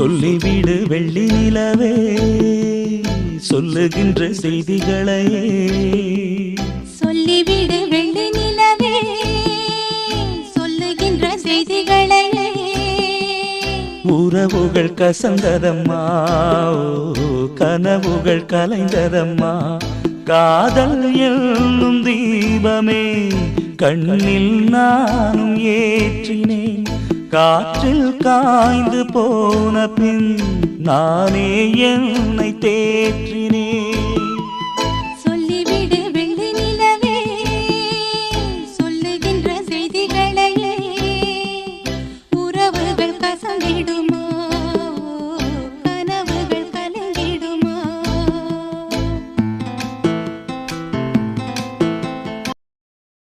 சொல்லிவிடு வெள்ளி நிலவே சொல்லுகின்ற செய்திகளையே சொல்லிவிடு வெள்ளி நிலவே சொல்லுகின்ற செய்திகளையே உறவுகள் கசந்ததம்மா கனவுகள் கலைந்ததம்மா காதல் என்னும் தீபமே கண்ணில் நானும் ஏற்றினேன் காற்றில் காய்ந்து போன பின் நானே என்னை தேற்றினேன்